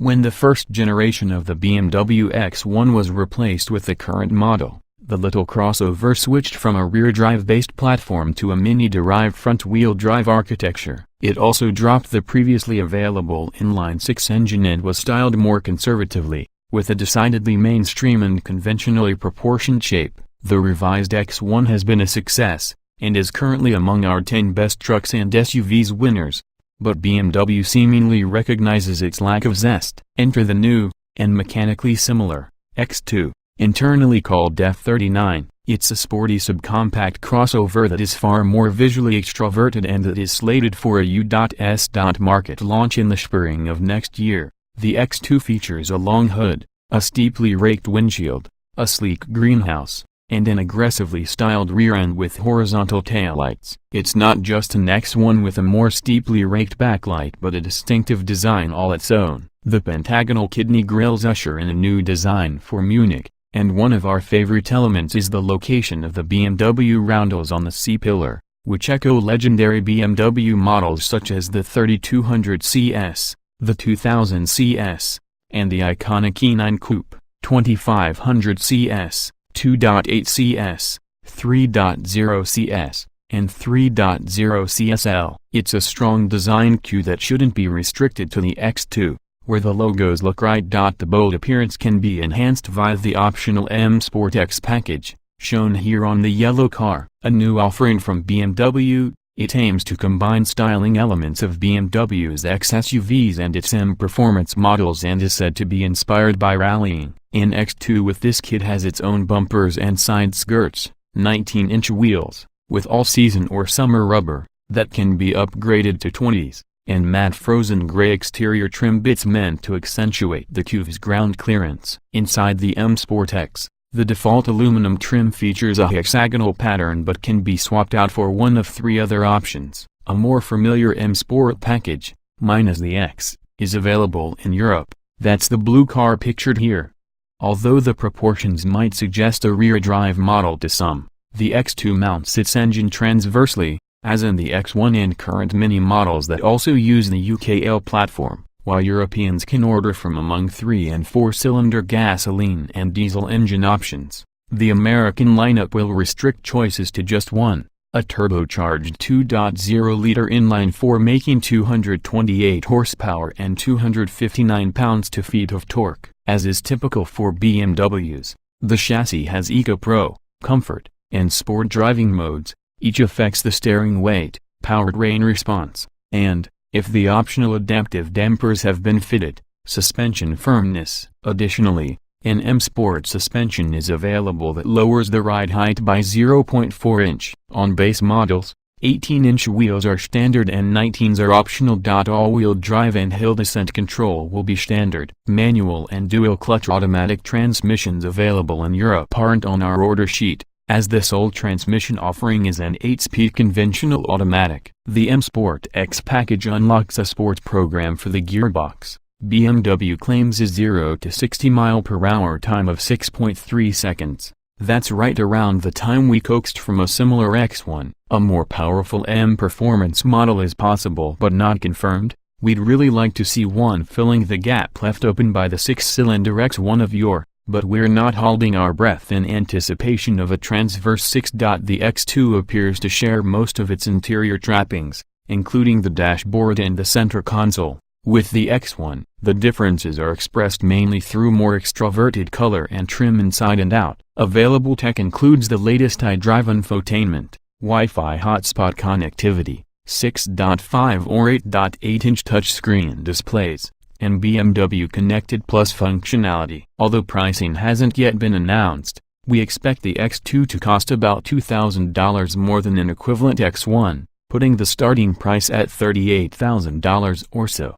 When the first generation of the BMW X1 was replaced with the current model, the little crossover switched from a rear-drive-based platform to a Mini-derived front-wheel drive architecture. It also dropped the previously available inline-six engine and was styled more conservatively, with a decidedly mainstream and conventionally proportioned shape. The revised X1 has been a success, and is currently among our 10 best trucks and SUVs winners. But BMW seemingly recognizes its lack of zest. Enter the new, and mechanically similar, X2, internally called F39. It's a sporty subcompact crossover that is far more visually extroverted and that is slated for a U.S. market launch in the spring of next year. The X2 features a long hood, a steeply raked windshield, a sleek greenhouse, and an aggressively styled rear end with horizontal taillights. It's not just an X1 with a more steeply raked backlight but a distinctive design all its own. The pentagonal kidney grills usher in a new design for Munich, and one of our favorite elements is the location of the BMW roundels on the C-pillar, which echo legendary BMW models such as the 3200 CS, the 2000 CS, and the iconic E9 coupe, 2500 CS. 2.8 CS, 3.0 CS, and 3.0 CSL. It's a strong design cue that shouldn't be restricted to the X2, where the logos look right. The bold appearance can be enhanced via the optional M Sport X package, shown here on the yellow car. A new offering from BMW, it aims to combine styling elements of BMW's X SUVs and its M performance models and is said to be inspired by rallying. In X2 with this kit has its own bumpers and side skirts, 19-inch wheels, with all-season or summer rubber, that can be upgraded to 20s, and matte frozen gray exterior trim bits meant to accentuate the coupe's ground clearance. Inside the M Sport X, the default aluminum trim features a hexagonal pattern but can be swapped out for one of three other options. A more familiar M Sport package, minus the X, is available in Europe. That's the blue car pictured here. Although the proportions might suggest a rear-drive model to some, the X2 mounts its engine transversely, as in the X1 and current Mini models that also use the UKL platform, while Europeans can order from among 3- and 4-cylinder gasoline and diesel engine options. The American lineup will restrict choices to just one, a turbocharged 2.0-liter inline-four making 228 horsepower and 259 pounds-feet of torque. As is typical for BMWs, the chassis has Eco Pro, Comfort, and Sport driving modes. Each affects the steering weight, powertrain response, and, if the optional adaptive dampers have been fitted, suspension firmness. Additionally, an M Sport suspension is available that lowers the ride height by 0.4 inch. On base models, 18-inch wheels are standard and 19s are optional. All-wheel drive and hill descent control will be standard. Manual and dual-clutch automatic transmissions available in Europe aren't on our order sheet, as the sole transmission offering is an 8-speed conventional automatic. The M Sport X package unlocks a sports program for the gearbox. BMW claims a 0 to 60 mph time of 6.3 seconds. That's right around the time we coaxed from a similar X1. A more powerful M performance model is possible but not confirmed. We'd really like to see one filling the gap left open by the 6-cylinder X1 of yore, but we're not holding our breath in anticipation of a transverse 6.The X2 appears to share most of its interior trappings, including the dashboard and the center console, with the X1. The differences are expressed mainly through more extroverted color and trim inside and out. Available tech includes the latest iDrive infotainment, Wi-Fi hotspot connectivity, 6.5 or 8.8-inch touchscreen displays, and BMW Connected Plus functionality. Although pricing hasn't yet been announced, we expect the X2 to cost about $2,000 more than an equivalent X1, putting the starting price at $38,000 or so.